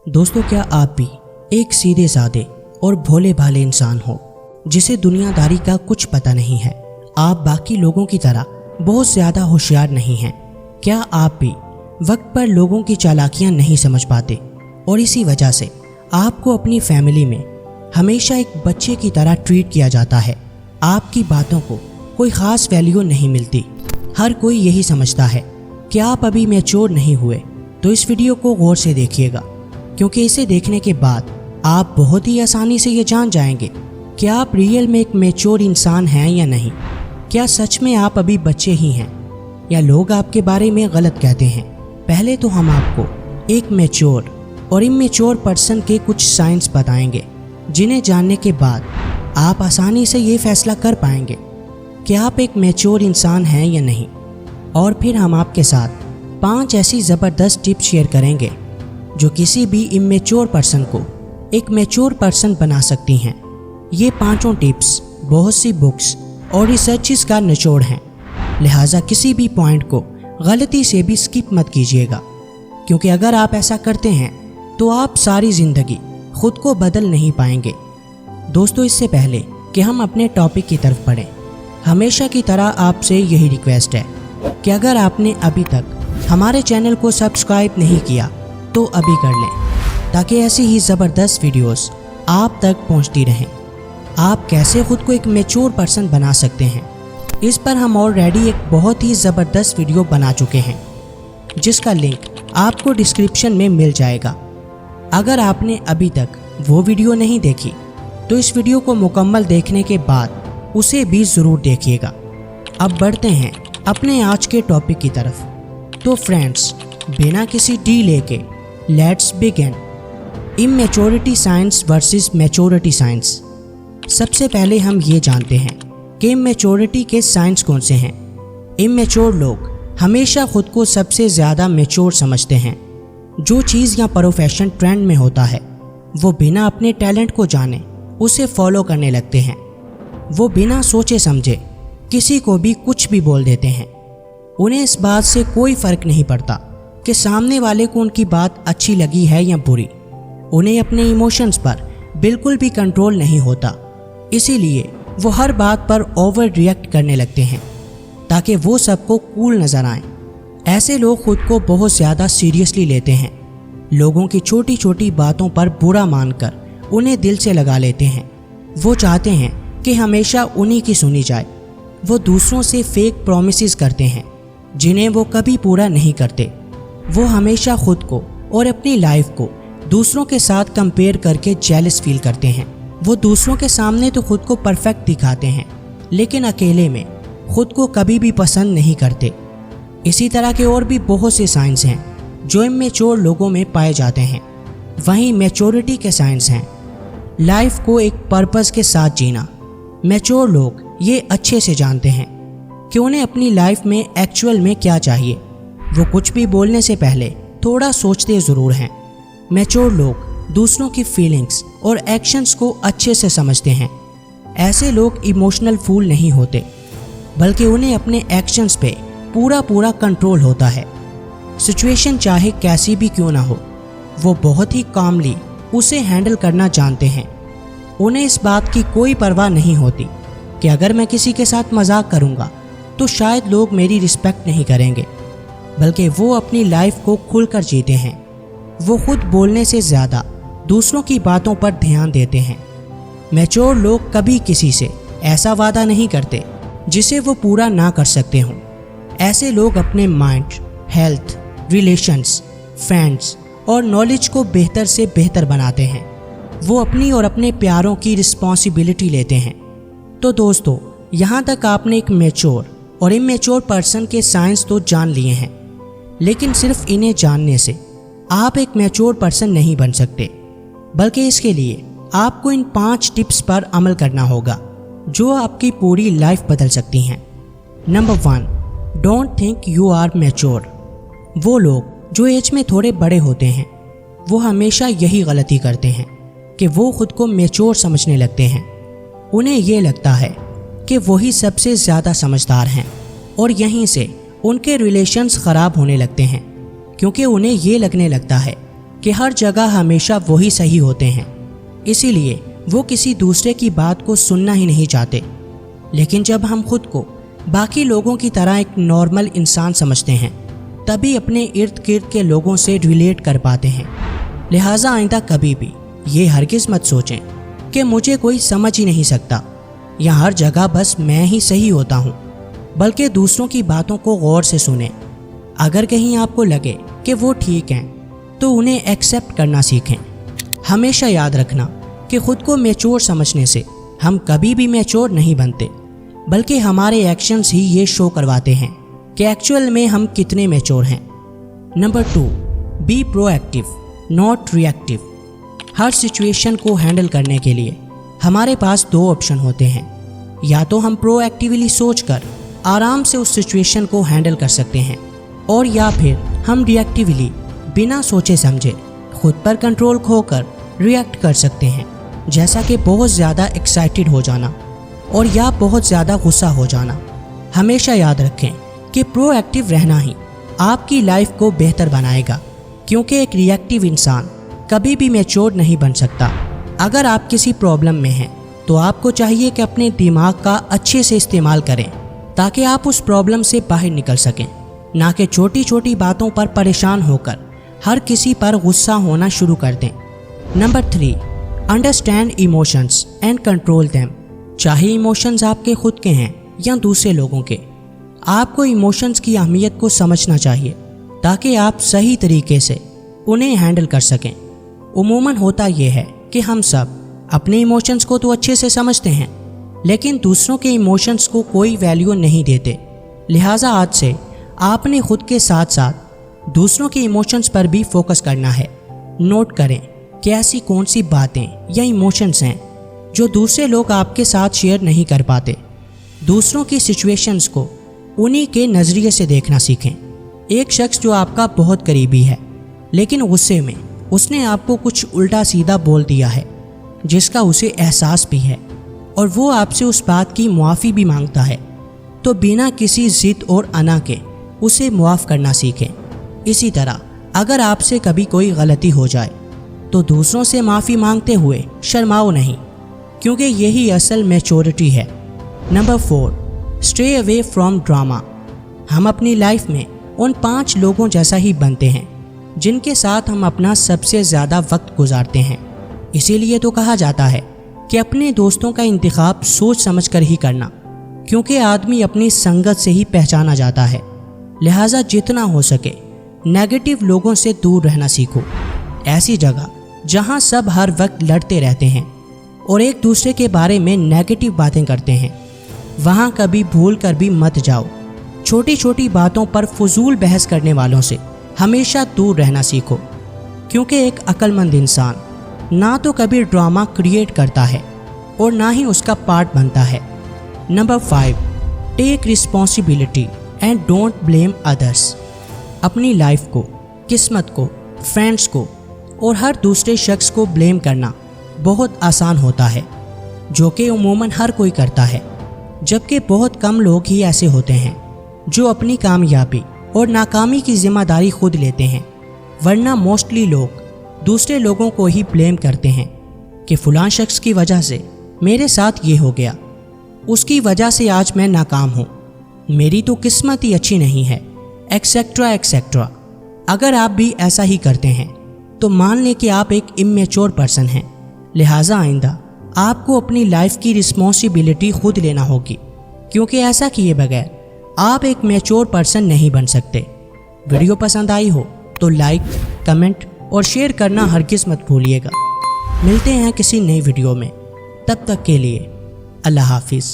दोस्तों, क्या आप भी एक सीधे साधे और भोले भाले इंसान हो जिसे दुनियादारी का कुछ पता नहीं है? आप बाकी लोगों की तरह बहुत ज़्यादा होशियार नहीं हैं। क्या आप भी वक्त पर लोगों की चालाकियां नहीं समझ पाते और इसी वजह से आपको अपनी फैमिली में हमेशा एक बच्चे की तरह ट्रीट किया जाता है? आपकी बातों को कोई ख़ास वैल्यू नहीं मिलती। हर कोई यही समझता है कि आप अभी मैच्योर नहीं हुए। तो इस वीडियो को गौर से देखिएगा, क्योंकि इसे देखने के बाद आप बहुत ही आसानी से ये जान जाएंगे कि आप रियल में एक मैच्योर इंसान हैं या नहीं। क्या सच में आप अभी बच्चे ही हैं या लोग आपके बारे में गलत कहते हैं? पहले तो हम आपको एक मैच्योर और इमैच्योर पर्सन के कुछ साइंस बताएंगे, जिन्हें जानने के बाद आप आसानी से ये फैसला कर पाएंगे कि आप एक मैच्योर इंसान हैं या नहीं। और फिर हम आपके साथ 5 ऐसी ज़बरदस्त टिप्स शेयर करेंगे जो किसी भी इमैच्योर पर्सन को एक मैच्योर पर्सन बना सकती हैं। ये 5 टिप्स बहुत सी बुक्स और रिसर्चेस का निचोड़ हैं, लिहाजा किसी भी पॉइंट को गलती से भी स्किप मत कीजिएगा, क्योंकि अगर आप ऐसा करते हैं तो आप सारी ज़िंदगी खुद को बदल नहीं पाएंगे। दोस्तों, इससे पहले कि हम अपने टॉपिक की तरफ बढ़ें, हमेशा की तरह आपसे यही रिक्वेस्ट है कि अगर आपने अभी तक हमारे चैनल को सब्सक्राइब नहीं किया तो अभी कर लें, ताकि ऐसी ही ज़बरदस्त वीडियोस आप तक पहुंचती रहें। आप कैसे खुद को एक मैच्योर पर्सन बना सकते हैं, इस पर हम ऑलरेडी एक बहुत ही ज़बरदस्त वीडियो बना चुके हैं, जिसका लिंक आपको डिस्क्रिप्शन में मिल जाएगा। अगर आपने अभी तक वो वीडियो नहीं देखी तो इस वीडियो को मुकम्मल देखने के बाद उसे भी ज़रूर देखिएगा। अब बढ़ते हैं अपने आज के टॉपिक की तरफ। तो फ्रेंड्स, बिना किसी डीले के let's begin. Immaturity science versus maturity science. सबसे पहले हम ये जानते हैं कि इमैच्योरिटी के साइंस कौन से हैं। इमैच्योर लोग हमेशा खुद को सबसे ज़्यादा मैच्योर समझते हैं। जो चीज़ या प्रोफेशन ट्रेंड में होता है, वो बिना अपने टैलेंट को जाने उसे फॉलो करने लगते हैं। वो बिना सोचे समझे किसी को भी कुछ भी बोल देते हैं। उन्हें इस बात से कोई फ़र्क नहीं पड़ता कि सामने वाले को उनकी बात अच्छी लगी है या बुरी। उन्हें अपने इमोशंस पर बिल्कुल भी कंट्रोल नहीं होता, इसीलिए वो हर बात पर ओवर रिएक्ट करने लगते हैं ताकि वो सबको कूल नज़र आएं। ऐसे लोग खुद को बहुत ज़्यादा सीरियसली लेते हैं। लोगों की छोटी छोटी बातों पर बुरा मानकर उन्हें दिल से लगा लेते हैं। वो चाहते हैं कि हमेशा उन्हीं की सुनी जाए। वो दूसरों से फेक प्रॉमिसेस करते हैं जिन्हें वो कभी पूरा नहीं करते। वो हमेशा खुद को और अपनी लाइफ को दूसरों के साथ कंपेयर करके जेलस फील करते हैं। वो दूसरों के सामने तो खुद को परफेक्ट दिखाते हैं, लेकिन अकेले में खुद को कभी भी पसंद नहीं करते। इसी तरह के और भी बहुत से साइंस हैं जो इमैच्योर लोगों में पाए जाते हैं। वहीं मैच्योरिटी के साइंस हैं लाइफ को एक पर्पस के साथ जीना। मैच्योर लोग ये अच्छे से जानते हैं कि उन्हें अपनी लाइफ में एक्चुअल में क्या चाहिए। वो कुछ भी बोलने से पहले थोड़ा सोचते ज़रूर हैं। मैच्योर लोग दूसरों की फीलिंग्स और एक्शंस को अच्छे से समझते हैं। ऐसे लोग इमोशनल फूल नहीं होते, बल्कि उन्हें अपने एक्शंस पे पूरा कंट्रोल होता है। सिचुएशन चाहे कैसी भी क्यों ना हो, वो बहुत ही कामली उसे हैंडल करना जानते हैं। उन्हें इस बात की कोई परवाह नहीं होती कि अगर मैं किसी के साथ मजाक करूंगा तो शायद लोग मेरी रिस्पेक्ट नहीं करेंगे, बल्कि वो अपनी लाइफ को खुलकर जीते हैं। वो खुद बोलने से ज़्यादा दूसरों की बातों पर ध्यान देते हैं। मैच्योर लोग कभी किसी से ऐसा वादा नहीं करते जिसे वो पूरा ना कर सकते हों। ऐसे लोग अपने माइंड, हेल्थ, रिलेशंस, फ्रेंड्स और नॉलेज को बेहतर से बेहतर बनाते हैं। वो अपनी और अपने प्यारों की रिस्पॉन्सिबिलिटी लेते हैं। तो दोस्तों, यहाँ तक आपने एक मैच्योर और इमैच्योर पर्सन के साइंस तो जान लिए हैं, लेकिन सिर्फ इन्हें जानने से आप एक मैच्योर पर्सन नहीं बन सकते, बल्कि इसके लिए आपको इन 5 टिप्स पर अमल करना होगा जो आपकी पूरी लाइफ बदल सकती हैं। Number 1, don't think you are mature. वो लोग जो एज में थोड़े बड़े होते हैं, वो हमेशा यही गलती करते हैं कि वो खुद को मैच्योर समझने लगते हैं। उन्हें ये लगता है कि वही सबसे ज़्यादा समझदार हैं और यहीं से उनके रिलेशंस ख़राब होने लगते हैं, क्योंकि उन्हें ये लगने लगता है کہ ہر جگہ ہمیشہ وہی صحیح ہوتے ہیں، اسی لیے وہ کسی دوسرے کی بات کو سننا ہی نہیں چاہتے۔ لیکن جب ہم خود کو باقی لوگوں کی طرح ایک نارمل انسان سمجھتے ہیں، تبھی اپنے ارد گرد کے لوگوں سے ریلیٹ کر پاتے ہیں۔ لہٰذا آئندہ کبھی بھی یہ ہرگز مت سوچیں کہ مجھے کوئی سمجھ ہی نہیں سکتا یا ہر جگہ بس میں ہی صحیح ہوتا ہوں، بلکہ دوسروں کی باتوں کو غور سے سنیں۔ اگر کہیں آپ کو لگے کہ وہ ٹھیک ہیں تو انہیں ایکسیپٹ کرنا سیکھیں۔ ہمیشہ یاد رکھنا کہ خود کو میچور سمجھنے سے ہم کبھی بھی میچور نہیں بنتے، بلکہ ہمارے ایکشنز ہی یہ شو کرواتے ہیں کہ ایکچوئل میں ہم کتنے میچور ہیں۔ Number 2، be proactive not reactive. ہر سچویشن کو ہینڈل کرنے کے لیے ہمارے پاس 2 آپشن ہوتے ہیں، یا تو ہم پرو ایکٹیولی سوچ کر آرام سے اس سچویشن کو ہینڈل کر سکتے ہیں، اور یا پھر ہم ری ایکٹیولی بنا سوچے سمجھے خود پر کنٹرول کھو کر ری ایکٹ کر سکتے ہیں، جیسا کہ بہت زیادہ ایکسائٹڈ ہو جانا اور یا بہت زیادہ غصہ ہو جانا۔ ہمیشہ یاد رکھیں کہ پرو ایکٹیو رہنا ہی آپ کی لائف کو بہتر بنائے گا، کیونکہ ایک ری ایکٹیو انسان کبھی بھی میچور نہیں بن سکتا۔ اگر آپ کسی پرابلم میں ہیں تو آپ کو چاہیے کہ اپنے دماغ کا اچھے سے استعمال کریں تاکہ آپ اس پرابلم سے باہر نکل سکیں، نہ کہ چھوٹی چھوٹی باتوں پر پریشان ہو کر ہر کسی پر غصہ ہونا شروع کر دیں۔ Number 3، understand emotions and control them. چاہے ایموشنز آپ کے خود کے ہیں یا دوسرے لوگوں کے، آپ کو ایموشنز کی اہمیت کو سمجھنا چاہیے تاکہ آپ صحیح طریقے سے انہیں ہینڈل کر سکیں۔ عموماً ہوتا یہ ہے کہ ہم سب اپنے ایموشنز کو تو اچھے سے سمجھتے ہیں، لیکن دوسروں کے ایموشنز کو کوئی ویلیو نہیں دیتے۔ لہٰذا آج سے آپ نے خود کے ساتھ ساتھ دوسروں کے ایموشنز پر بھی فوکس کرنا ہے۔ نوٹ کریں کہ ایسی کون سی باتیں یا ایموشنز ہیں جو دوسرے لوگ آپ کے ساتھ شیئر نہیں کر پاتے۔ دوسروں کی سچویشنز کو انہی کے نظریے سے دیکھنا سیکھیں۔ ایک شخص جو آپ کا بہت قریبی ہے لیکن غصے میں اس نے آپ کو کچھ الٹا سیدھا بول دیا ہے جس کا اسے احساس بھی ہے، اور وہ آپ سے اس بات کی معافی بھی مانگتا ہے، تو بنا کسی ضد اور انا کے اسے معاف کرنا سیکھیں۔ اسی طرح اگر آپ سے کبھی کوئی غلطی ہو جائے تو دوسروں سے معافی مانگتے ہوئے شرماؤ نہیں، کیونکہ یہی اصل میچورٹی ہے۔ Number 4، stay away from drama. ہم اپنی لائف میں ان 5 لوگوں جیسا ہی بنتے ہیں جن کے ساتھ ہم اپنا سب سے زیادہ وقت گزارتے ہیں۔ اسی لیے تو کہا جاتا ہے کہ اپنے دوستوں کا انتخاب سوچ سمجھ کر ہی کرنا، کیونکہ آدمی اپنی سنگت سے ہی پہچانا جاتا ہے۔ لہٰذا جتنا ہو سکے نیگیٹو لوگوں سے دور رہنا سیکھو۔ ایسی جگہ جہاں سب ہر وقت لڑتے رہتے ہیں اور ایک دوسرے کے بارے میں نیگیٹو باتیں کرتے ہیں، وہاں کبھی بھول کر بھی مت جاؤ۔ چھوٹی چھوٹی باتوں پر فضول بحث کرنے والوں سے ہمیشہ دور رہنا سیکھو، کیونکہ ایک عقل مند انسان نہ تو کبھی ڈرامہ کریٹ کرتا ہے اور نہ ہی اس کا پارٹ بنتا ہے۔ Number 5، take responsibility and don't blame others. اپنی لائف کو، قسمت کو، فرینڈس کو اور ہر دوسرے شخص کو بلیم کرنا بہت آسان ہوتا ہے، جو کہ عموماً ہر کوئی کرتا ہے، جبکہ بہت کم لوگ ہی ایسے ہوتے ہیں جو اپنی کامیابی اور ناکامی کی ذمہ داری خود لیتے ہیں۔ ورنہ موسٹلی لوگ دوسرے لوگوں کو ہی بلیم کرتے ہیں کہ فلاں شخص کی وجہ سے میرے ساتھ یہ ہو گیا، اس کی وجہ سے آج میں ناکام ہوں، میری تو قسمت ہی اچھی نہیں ہے، ایکسیکٹرا ایکسیکٹرا۔ اگر آپ بھی ایسا ہی کرتے ہیں تو مان لیں کہ آپ ایک امیچور پرسن ہیں۔ لہٰذا آئندہ آپ کو اپنی لائف کی رسپانسبلٹی خود لینا ہوگی، کیونکہ ایسا کیے بغیر آپ ایک میچور پرسن نہیں بن سکتے۔ ویڈیو پسند آئی ہو تو لائک، کمنٹ اور شیئر کرنا ہرگز مت بھولیے گا۔ ملتے ہیں کسی نئی ویڈیو میں، تب تک کے لیے اللہ حافظ۔